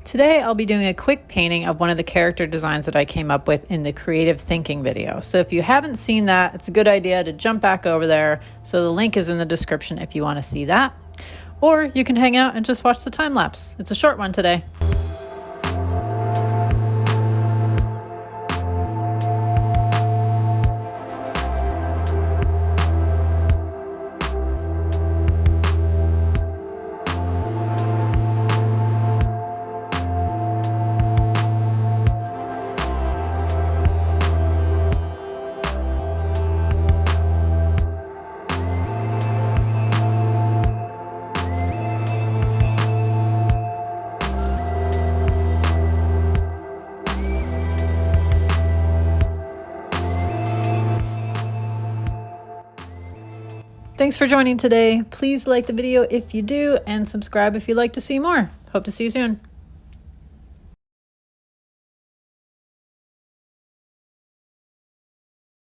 Today I'll be doing a quick painting of one of the character designs that I came up with in the creative thinking video. So if you haven't seen that, it's a good idea to jump back over there. So the link is in the description if you want to see that. Or you can hang out and just watch the time lapse. It's a short one today. Thanks for joining today. Please like the video if you do and subscribe if you'd like to see more. Hope to see you soon.